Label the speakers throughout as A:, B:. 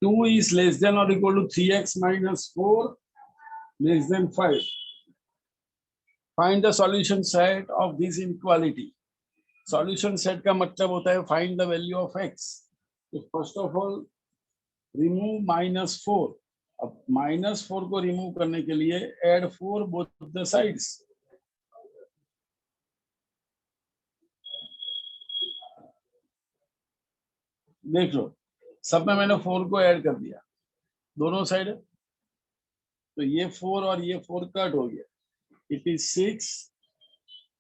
A: 2 is less than or equal to 3x minus 4 less than 5. Find the solution set of this inequality. Solution set का मतलब होता है find the value of x. So first of all remove -4. अब -4 को remove करने के लिए add 4 both the sides. देख लो सब में मैंने 4 को ऐड कर दिया दोनों साइड, तो ये 4 और ये 4 कट हो गया. It is 6,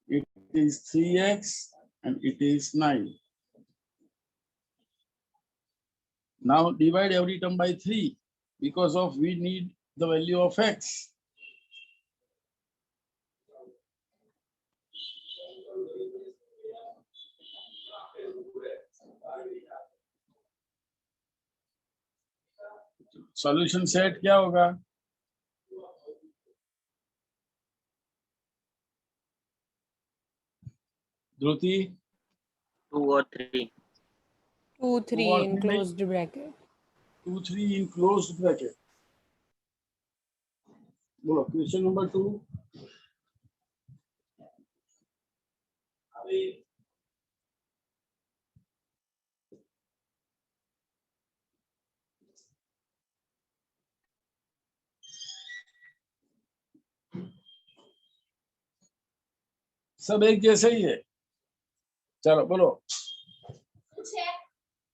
A: it is 3x and it is 9. Now divide every term by 3 because of we need the value of x. Solution set क्या होगा? ध्रुति
B: 2 और 3.
C: 2, 3
A: और
C: in
A: three
C: closed bracket.
A: 2, 3 in closed bracket. बोलो question number 2. सब एक जैसे ही है. चलो बोलो.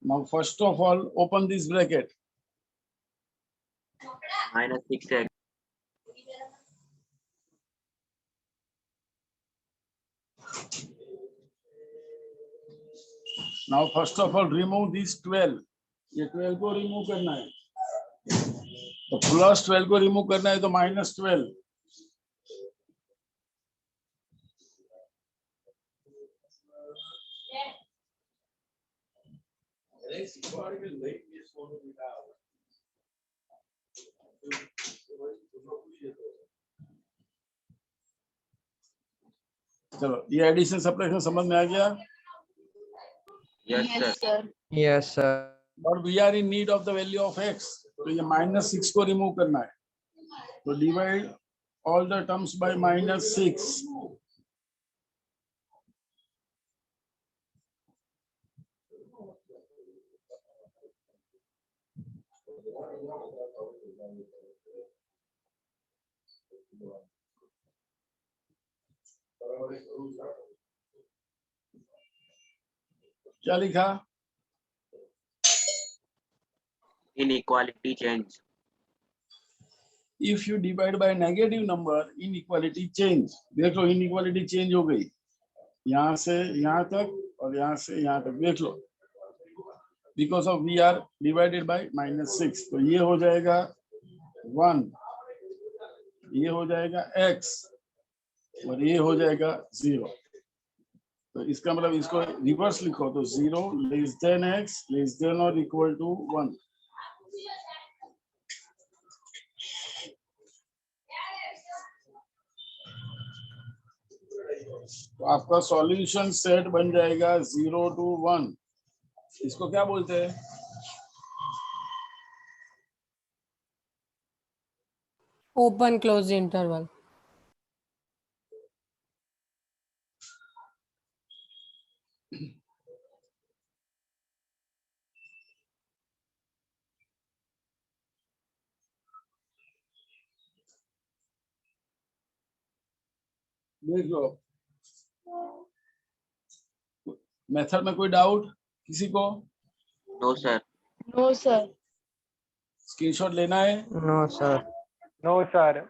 A: Now first of all open this bracket.
B: -6x.
A: Now first of all remove this 12. ये 12 को remove करना है. तो प्लस 12 को remove करना है तो -12. चलो ये एडिशन सब्ट्रैक्शन समझ में आ गया.
B: Yes, sir.
D: Yes, sir.
A: और we are in need of the value of x, तो ये -6 को रिमूव करना है. तो divide all the terms by -6. क्या लिखा?
B: Inequality change.
A: If you divide by negative number, inequality change. देख लो inequality change हो गई, यहाँ से यहाँ तक और यहाँ से यहाँ तक. देख लो because of we are divided by -6, तो ये हो जाएगा 1, ये हो जाएगा x और ये हो जाएगा 0. तो इसका मतलब इसको रिवर्स लिखो तो 0 less than x less than और इक्वल टू 1. तो आपका सॉल्यूशन सेट बन जाएगा 0 to 1. इसको क्या बोलते हैं?
C: Open closed interval.
A: देख लो मेथड में कोई डाउट किसी को?
B: No, sir.
E: No, sir.
A: Screenshot लेना है?
D: No, sir.
F: No, sir.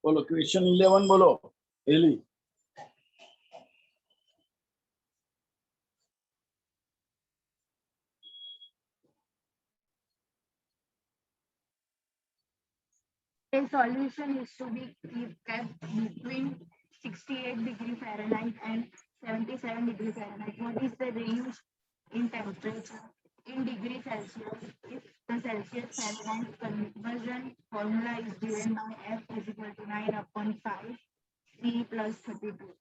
A: बोलो क्वेश्चन 11 बोलो Eli.
D: A solution is to be kept between 68 degree Fahrenheit and 77 degree Fahrenheit. What is the range in temperature in degree Celsius if the Celsius Fahrenheit conversion formula is given by F is equal to 9/5 C plus 32?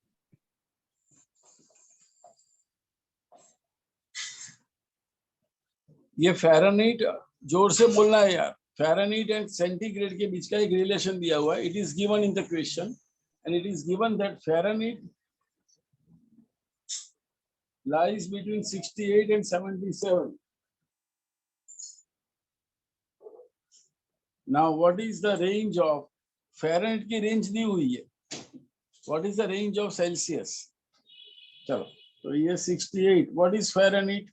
A: ये Fahrenheit जोर से बोलना है यार. Fahrenheit and centigrade के बीच का एक relation दिया हुआ है. It is given in the question and it is given that Fahrenheit lies between 68 and 77. Now what is the range of Fahrenheit की रेंज दी हुई है. What is the range of Celsius? चलो तो ये 68. What is Fahrenheit?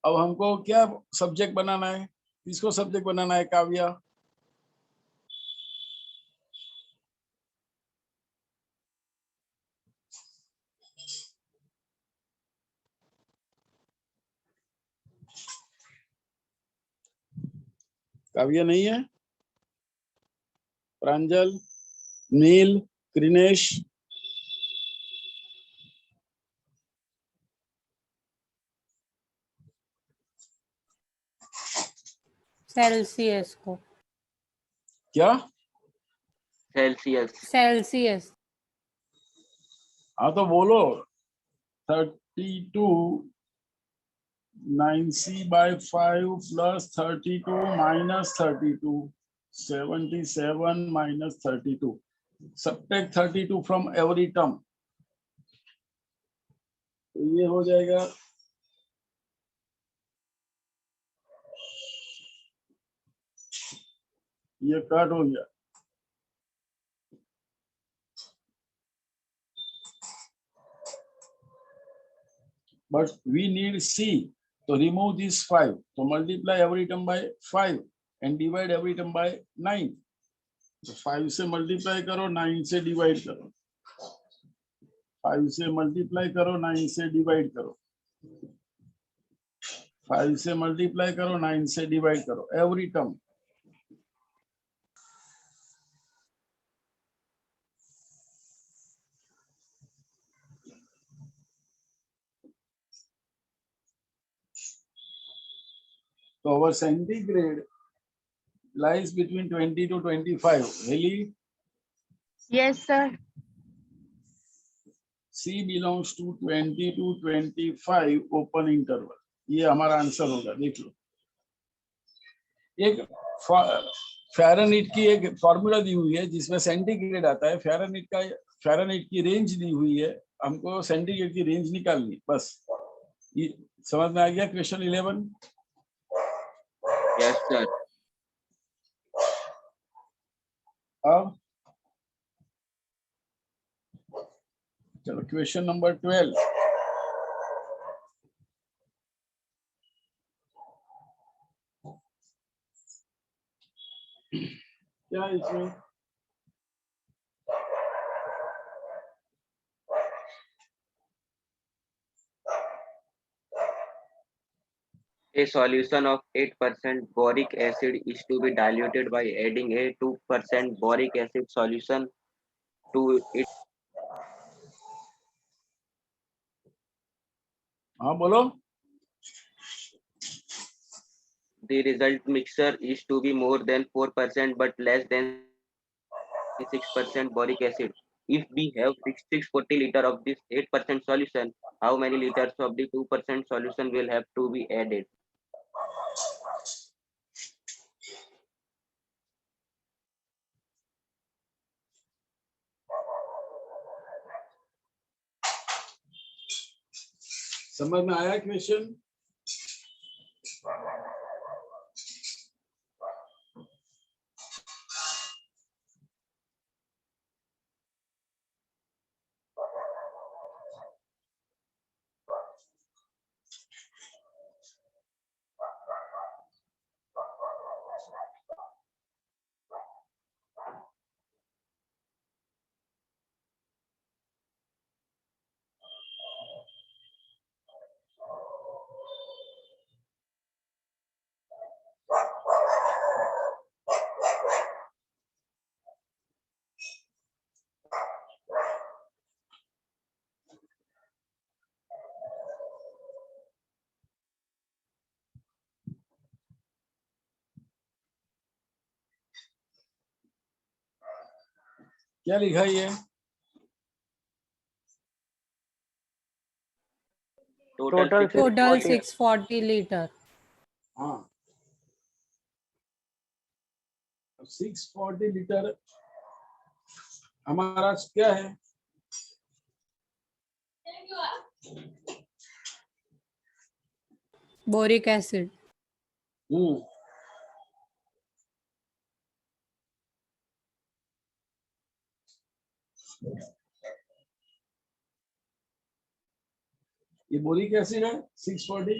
A: अब हमको क्या subject बनाना है. किसको सब्जेक्ट बनाना है काव्या? काव्या नहीं है. प्रांजल, नील, कृनेश,
C: सेल्सियस को.
A: क्या?
B: Celsius.
C: सेल्सियस.
A: हाँ तो बोलो. 32 9c/5 plus 32 minus 32 77 minus 32. Subtract 32 from every term. तो ये हो जाएगा ये कट हो गया. But we need C. So remove this 5. So multiply every term by 5 and divide every term by 9. तो 5 से मल्टीप्लाई करो 9 से डिवाइड करो. 5 से मल्टीप्लाई करो 9 से डिवाइड करो. 5 से मल्टीप्लाई करो 9 से डिवाइड करो. Every term. So our centigrade lies between 20 to 25. Really?
D: Yes, sir.
A: C belongs to 20 to 25 open interval. ये हमारा आंसर होगा. देख लो. एक फ़ारेनहीट की एक फॉर्मूला दी हुई है जिसमें सेंटीग्रेड आता है. फ़ारेनहीट की रेंज दी हुई है. हमको सेंटीग्रेड की रेंज निकालनी. बस ये समझ में आ गया. क्वेश्चन 11.
B: Yes, sir.
A: अब चलो क्वेश्चन नंबर 12. क्या है इसमें?
B: A solution of 8% boric acid is to be diluted by adding a 2% boric acid solution to it.
A: हाँ बोलो.
B: The result mixture is to be more than 4% but less than 6% boric acid. If we have 640 liters of this 8% solution, how many liters of the 2% solution will have to be added?
A: समझ में आया question? क्या लिखा है ये?
B: total
E: Total
C: total
E: 640.
C: 640 liter.
A: हाँ, 640 litre हमारा क्या है?
C: Boric acid.
A: हम्म, ये बोरिक एसिड है 640।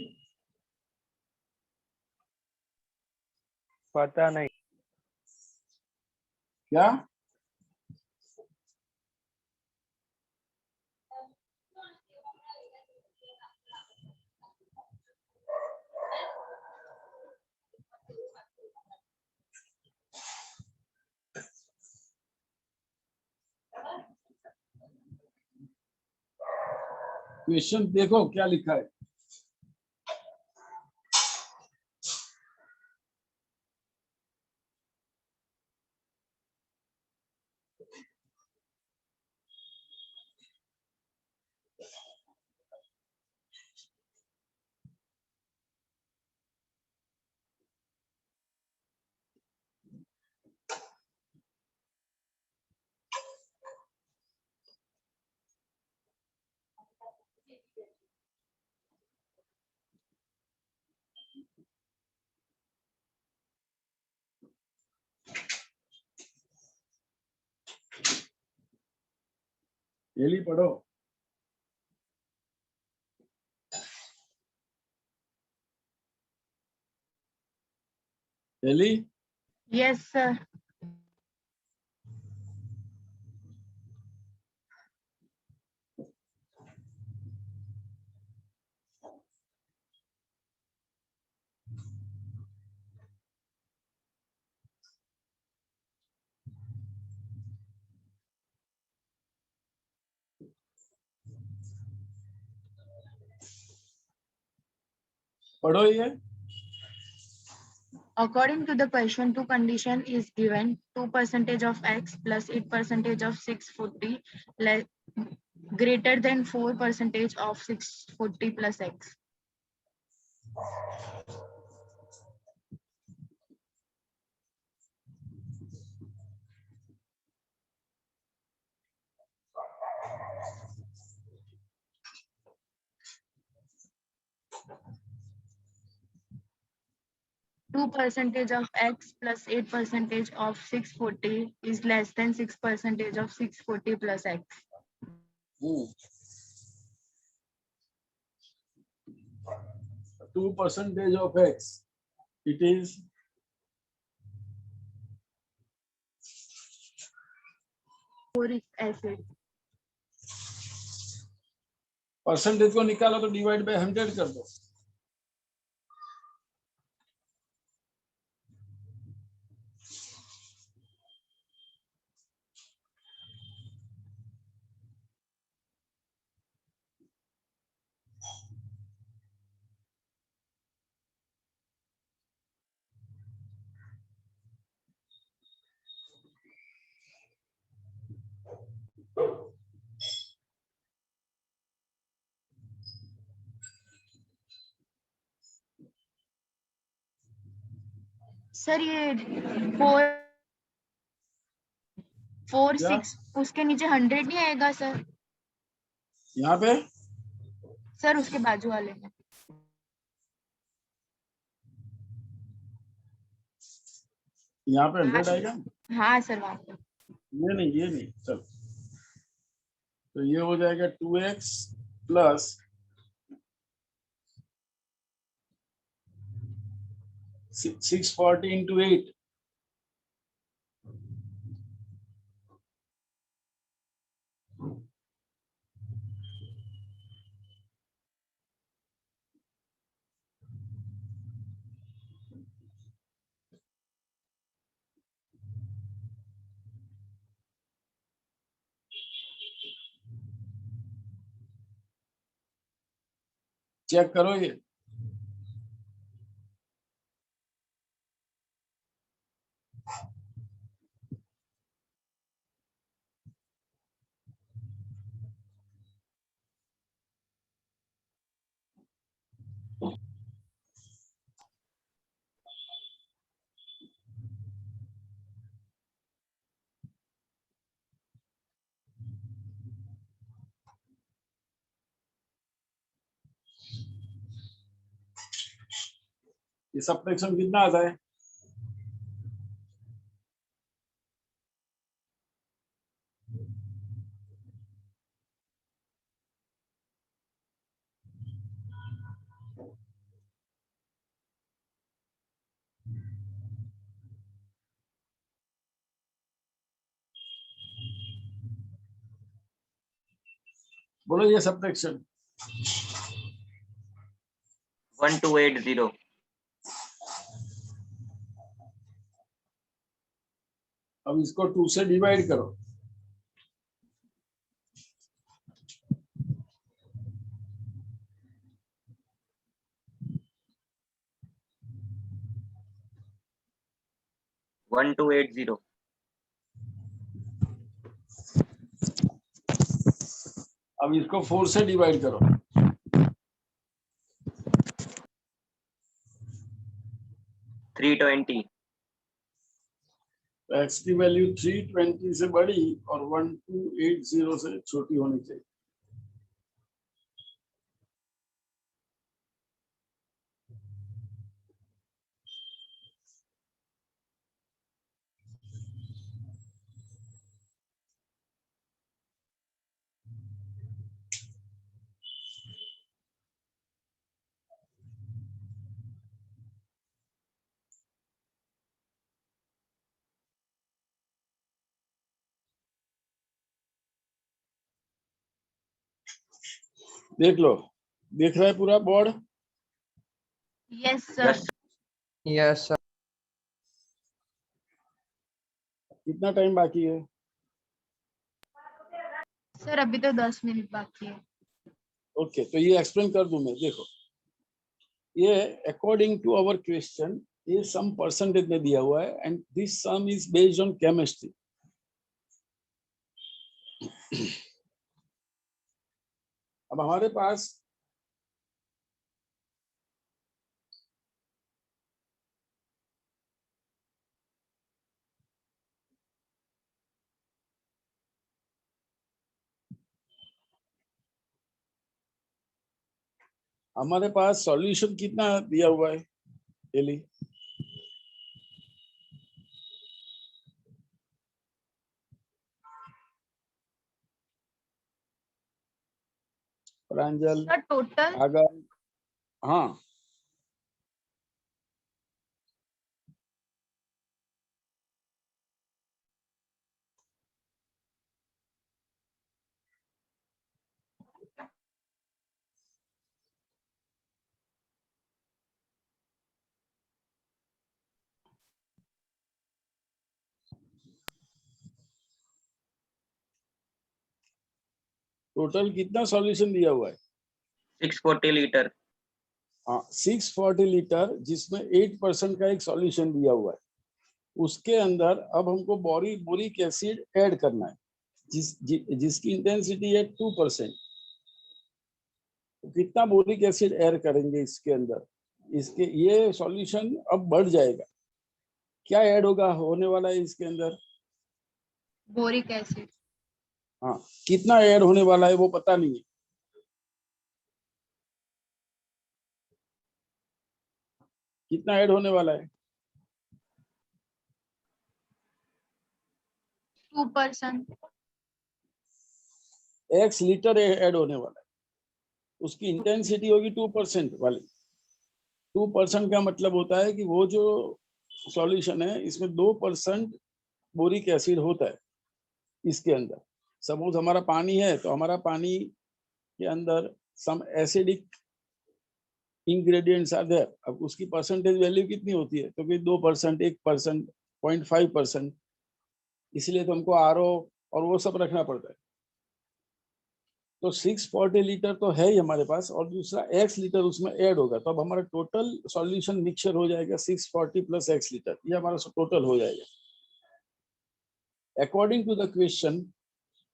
E: पता नहीं।
A: क्या? क्वेश्चन देखो क्या लिखा है। एली पढ़ो। Ellie,
D: Yes, sir.
A: पढ़ो ये।
D: According to the question, two condition is given: 2% of X plus 8% of 640 less greater than 4% of 640 plus X. Two percentage of X plus 8% of 640 is less than 6% of 640 plus X.
A: 2% of X, it is
D: Boric acid.
A: Percentage को निकालो तो divide by 100 कर दो।
D: Sir ये 4
A: क्या?
D: 6 उसके नीचे 100 नहीं आएगा सर?
A: यहाँ पे
D: सर उसके बाजू वाले में।
A: यहाँ पे 100 आएगा।
D: हाँ सर वहाँ पे।
A: ये नहीं चल, तो ये हो जाएगा 2x प्लस 640 इंटू 8। चेक करो ये। ये सब्ट्रैक्शन कितना आता है? बोलो ये सब्ट्रैक्शन
B: 1280.
A: अब इसको 2 से डिवाइड करो।
B: One two eight zero.
A: अब इसको 4 से डिवाइड करो।
B: Three twenty.
A: तो x की वैल्यू 320 से बड़ी और 1280 से छोटी होनी चाहिए। देख लो, देख रहा है पूरा board?
D: Yes, sir.
B: Yes.
E: Yes, sir.
A: कितना टाइम बाकी है?
D: सर अभी तो 10 मिनट बाकी है।
A: ओके, तो ये एक्सप्लेन कर दूं मैं। देखो, ये अकॉर्डिंग टू आवर क्वेश्चन ये सम परसेंटेज में दिया हुआ है and this some is based on chemistry. अब हमारे पास सॉल्यूशन कितना दिया हुआ है एली? प्रांजल,
D: सर टोटल
A: अगर हाँ टोटल कितना सॉल्यूशन दिया हुआ है?
B: 640 liter.
A: हाँ, 640 लीटर, जिसमें 8% का एक सॉल्यूशन दिया हुआ है। उसके अंदर अब हमको बोरिक एसिड ऐड करना है, जिसकी इंटेंसिटी है 2%। तो कितना बोरिक एसिड ऐड करेंगे इसके अंदर? इसके ये सॉल्यूशन अब बढ़ जाएगा। क्या ऐड होने वाला है इसके अंदर?
D: Boric acid.
A: हाँ, कितना ऐड होने वाला है वो पता नहीं है। कितना ऐड होने वाला है?
D: 2%।
A: x लीटर ऐड होने वाला है, उसकी इंटेंसिटी होगी 2% वाली। 2% का मतलब होता है कि वो जो सॉल्यूशन है इसमें 2% बोरिक एसिड होता है इसके अंदर। सपोज हमारा पानी है, तो हमारा पानी के अंदर सम एसिडिक इंग्रेडिएंट्स आर देयर। अब उसकी परसेंटेज वैल्यू कितनी होती है? तो कि 2%, 1%, 0.5%। इसलिए तो हमको RO और वो सब रखना पड़ता है। तो 640 लीटर तो है ही हमारे पास, और दूसरा x लीटर उसमें ऐड होगा। तो अब हमारा टोटल सॉल्यूशन मिक्सचर हो जाएगा 640 प्लस x लीटर। ये हमारा टोटल हो जाएगा। अकॉर्डिंग टू द क्वेश्चन,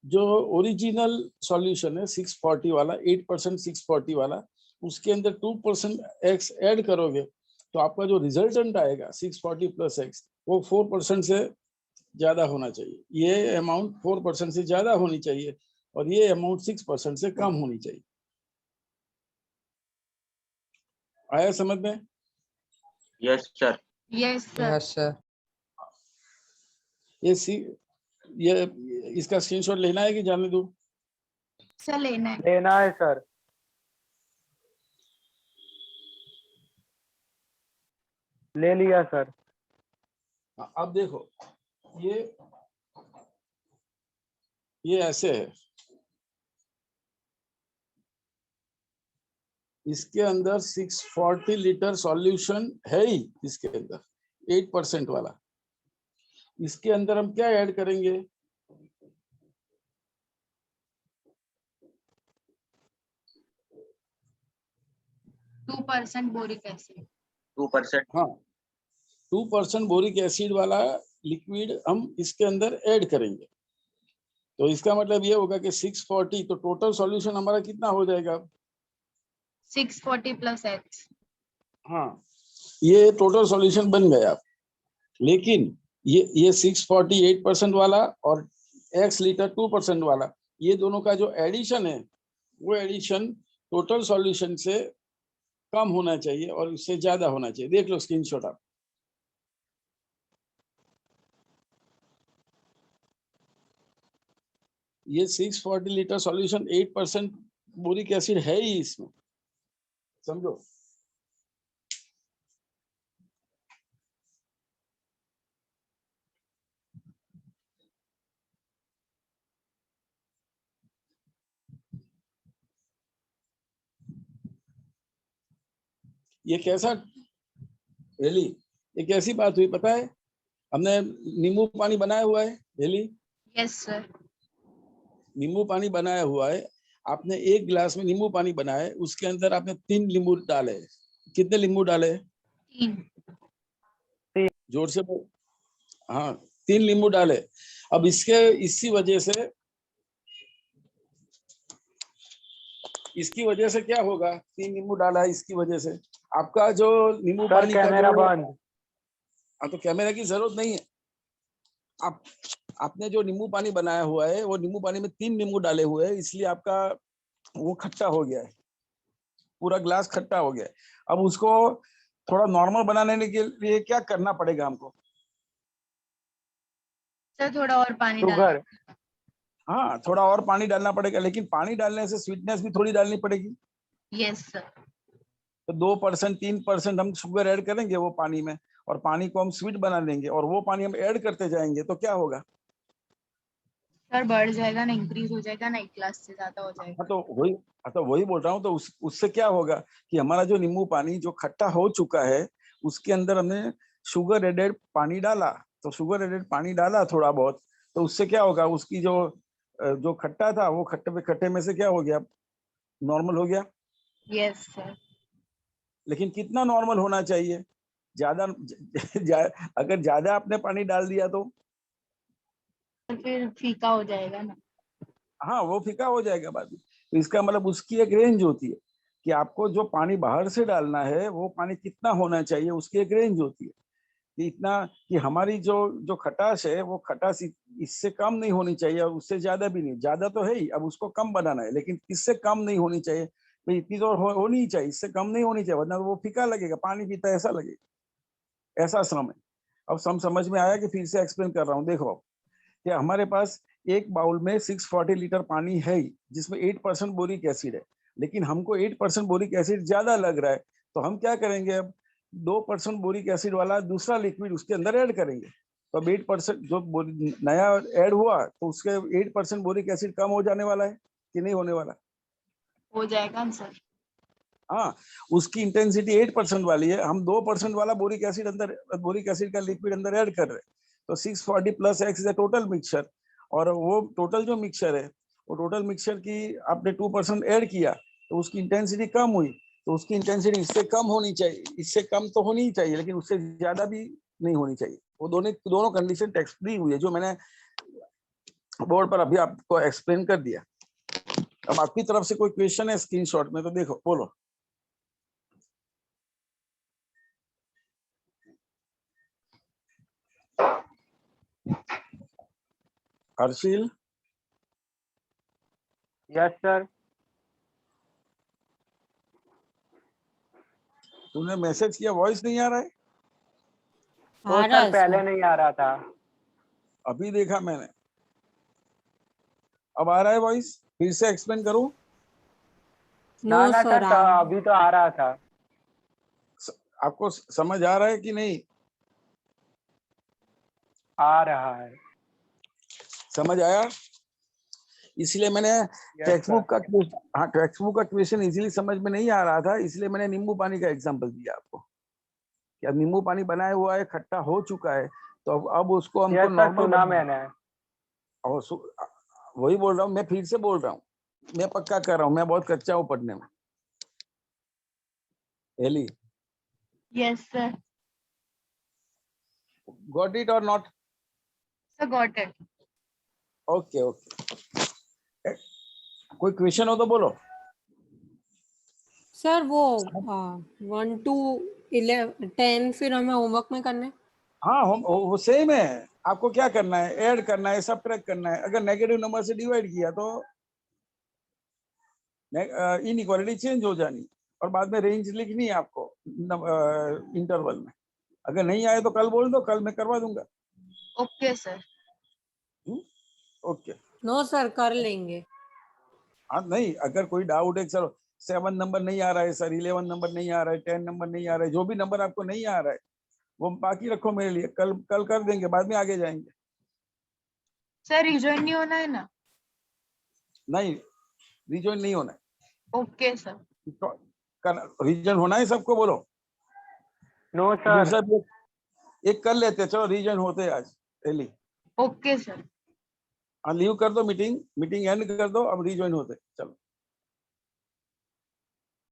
A: जो ओरिजिनल सॉल्यूशन है 640 वाला, 8% 640 वाला, उसके अंदर 2% x ऐड करोगे तो आपका जो रिजल्टेंट आएगा 640 प्लस x, वो 4% से ज्यादा होना चाहिए। ये अमाउंट 4% से ज्यादा होनी चाहिए और ये अमाउंट 6% से कम होनी चाहिए। आया समझ में?
B: Yes, sir.
D: Yes, sir.
E: Yes, sir.
A: ये सी ये इसका स्क्रीनशॉट लेना है कि जाने दो?
D: सर लेना है।
F: लेना है सर। ले लिया सर।
A: अब देखो ये ऐसे है, इसके अंदर 640 लीटर सॉल्यूशन है ही, इसके अंदर 8% वाला। इसके अंदर हम क्या ऐड करेंगे?
D: 2% बोरिक एसिड।
B: 2%.
A: हाँ, 2% बोरिक एसिड वाला लिक्विड हम इसके अंदर ऐड करेंगे। तो इसका मतलब ये होगा कि 640, तो टोटल सॉल्यूशन हमारा कितना हो जाएगा?
D: 640 प्लस एक्स।
A: हाँ, ये टोटल सॉल्यूशन बन गया। लेकिन ये 648% वाला और x लीटर 2% वाला, ये दोनों का जो एडिशन है, वो एडिशन टोटल सॉल्यूशन से कम होना चाहिए और उससे ज्यादा होना चाहिए। देख लो स्क्रीनशॉट आप। ये 640 लीटर सॉल्यूशन 8% बोरिक एसिड है ही इसमें, समझो। ये कैसा रेली, ये कैसी बात हुई पता है? हमने नींबू पानी बनाया हुआ है रेली,
D: यस सर।
A: नींबू पानी बनाया हुआ है। आपने एक गिलास में नींबू पानी बनाया है, उसके अंदर आपने 3 नींबू डाले। कितने नींबू डाले?
D: 3।
A: जोर से बोल। हाँ, 3 नींबू डाले। अब इसकी वजह से क्या होगा? 3 नींबू डाला है, इसकी वजह से आपका जो नींबू
F: सर
A: पानी का
F: कैमरा
A: जो,
F: बंद।
A: हाँ, तो कैमरा की जरूरत नहीं है। आपने जो नींबू पानी बनाया हुआ है, वो नींबू पानी में 3 नींबू डाले हुए हैं, इसलिए आपका वो खट्टा हो गया है, पूरा ग्लास खट्टा हो गया है। अब उसको थोड़ा नॉर्मल बनाने के लिए क्या करना पड़ेगा हमको?
D: सर थोड़ा और पानी डाल।
F: शुगर।
A: हाँ, थोड़ा और पानी डालना पड़ेगा, लेकिन पानी डालने से स्वीटनेस भी थोड़ी डालनी पड़ेगी।
D: Yes sir.
A: तो 2% 3% हम शुगर ऐड करेंगे वो पानी में, और पानी को हम स्वीट बना देंगे, और वो पानी हम ऐड करते जाएंगे तो क्या होगा?
D: सर बढ़ जाएगा ना, इंक्रीज हो जाएगा ना, 1 ग्लास से ज्यादा हो जाएगा।
A: तो वही बोल रहा हूँ। तो उससे क्या होगा कि हमारा जो नींबू पानी जो खट्टा हो चुका है, उसके अंदर हमने शुगर एडेड पानी डाला। तो शुगर एडेड पानी डाला थोड़ा बहुत, तो उससे क्या होगा? उसकी जो खट्टा था, वो खट्टे में से क्या हो गया? नॉर्मल हो गया।
D: Yes sir.
A: लेकिन कितना नॉर्मल होना चाहिए? ज्यादा अगर ज्यादा आपने पानी डाल दिया तो
D: फिर फीका हो जाएगा ना।
A: हाँ, वो फीका हो जाएगा बाद में। तो इसका मतलब उसकी एक रेंज होती है कि आपको जो पानी बाहर से डालना है, वो पानी कितना होना चाहिए, उसकी एक रेंज होती है कि इतना, कि हमारी जो खटास है, वो खटास इससे कम नहीं होनी चाहिए और उससे ज्यादा भी नहीं। ज्यादा तो है ही, अब उसको कम बनाना है, लेकिन इससे कम नहीं होनी चाहिए। भाई इतनी तो होनी ही चाहिए, इससे कम नहीं होनी चाहिए, वरना तो वो फीका लगेगा, पानी पीता है ऐसा लगेगा। ऐसा श्रम है। अब समझ में आया कि फिर से एक्सप्लेन कर रहा हूँ। देखो कि हमारे पास एक बाउल में 640 लीटर पानी है ही, जिसमें 8% बोरिक एसिड है, लेकिन हमको 8% बोरिक एसिड ज्यादा लग रहा है। तो हम क्या करेंगे? अब 2% बोरिक एसिड वाला दूसरा लिक्विड उसके अंदर ऐड करेंगे। तो अब 8% जो नया ऐड हुआ, तो उसके 8% बोरिक एसिड कम हो जाने वाला है कि नहीं होने वाला?
D: हो जाएगा सर।
A: हाँ, उसकी इंटेंसिटी 8% वाली है, हम 2% वाला बोरिक एसिड का लिक्विड अंदर ऐड कर रहे हैं। तो 640 plus x is total mixture, और वो टोटल जो मिक्सचर है, वो टोटल मिक्सचर की आपने 2% ऐड किया, तो उसकी इंटेंसिटी कम हुई। तो उसकी इंटेंसिटी इससे कम होनी चाहिए, इससे कम तो होनी ही चाहिए, लेकिन उससे ज्यादा भी नहीं होनी चाहिए। वो दोनों कंडीशन टेक्स्ट फ्री हुई है, जो मैंने बोर्ड पर अभी आपको एक्सप्लेन कर दिया। अब आपकी तरफ से कोई क्वेश्चन है स्क्रीनशॉट में तो देखो, बोलो। Harshil,
F: yes sir.
A: तूने मैसेज किया, वॉइस नहीं आ रहा है?
F: तो
C: आ रहा
F: सर
C: है
F: पहले
C: सर।
F: नहीं आ रहा था।
A: अभी देखा मैंने, अब आ रहा है वॉइस? फिर से एक्सप्लेन करूं?
F: ना
C: नो
F: ना
C: सर,
F: सर, तो अभी तो आ रहा था।
A: आपको समझ आ रहा है कि नहीं?
F: आ रहा है।
A: समझ आया? इसलिए मैंने
F: यस
A: टेक्स्ट
F: सर।
A: बुक का हाँ, टेक्स्ट बुक का क्वेश्चन इजीली समझ में नहीं आ रहा था, इसलिए मैंने नींबू पानी का एग्जांपल दिया आपको कि अब नींबू पानी बनाया हुआ है, खट्टा हो चुका है, तो अब उसको हमको
F: यस सर,
A: नॉर्मल
F: सुना मैंने।
A: और वही बोल रहा हूँ, मैं फिर से बोल रहा हूँ, मैं पक्का कर रहा हूँ, मैं बहुत कच्चा हूँ पढ़ने में। एली,
D: Yes, sir.
A: गॉट इट और not?
D: So got it.
A: Okay okay, कोई क्वेश्चन हो तो बोलो।
C: सर वो 1 to 10 फिर हमें होमवर्क में करने।
A: हाँ, वो सेम है। आपको क्या करना है? ऐड करना है, सबट्रैक्ट करना है। अगर नेगेटिव नंबर से डिवाइड किया तो इनइक्वालिटी चेंज हो जानी, और बाद में रेंज लिखनी है आपको इंटरवल में। अगर नहीं आए तो कल बोल दो, कल मैं करवा दूंगा।
D: Okay, sir.
A: Okay.
C: No sir, कर लेंगे।
A: हाँ नहीं, अगर कोई डाउट है, चलो 7 नंबर नहीं आ रहा है सर, 11 नंबर नहीं आ रहा है, 10 नंबर नहीं आ रहा है, जो भी नंबर आपको नहीं आ रहा है वो बाकी रखो मेरे लिए, कल कर देंगे, बाद में आगे जाएंगे।
D: Sir, rejoin नहीं होना है ना?
A: नहीं, रिजॉइन नहीं होना
D: Okay, sir.
A: है। रीजन होना है सबको, बोलो।
F: No sir.
A: दूसरा भी एक कर लेते हैं, चलो रीजन होते हैं आज। Ellie,
D: Okay, sir.
A: हाँ लीव कर दो, मीटिंग एंड कर दो, अब रीजॉइन होते हैं, चलो।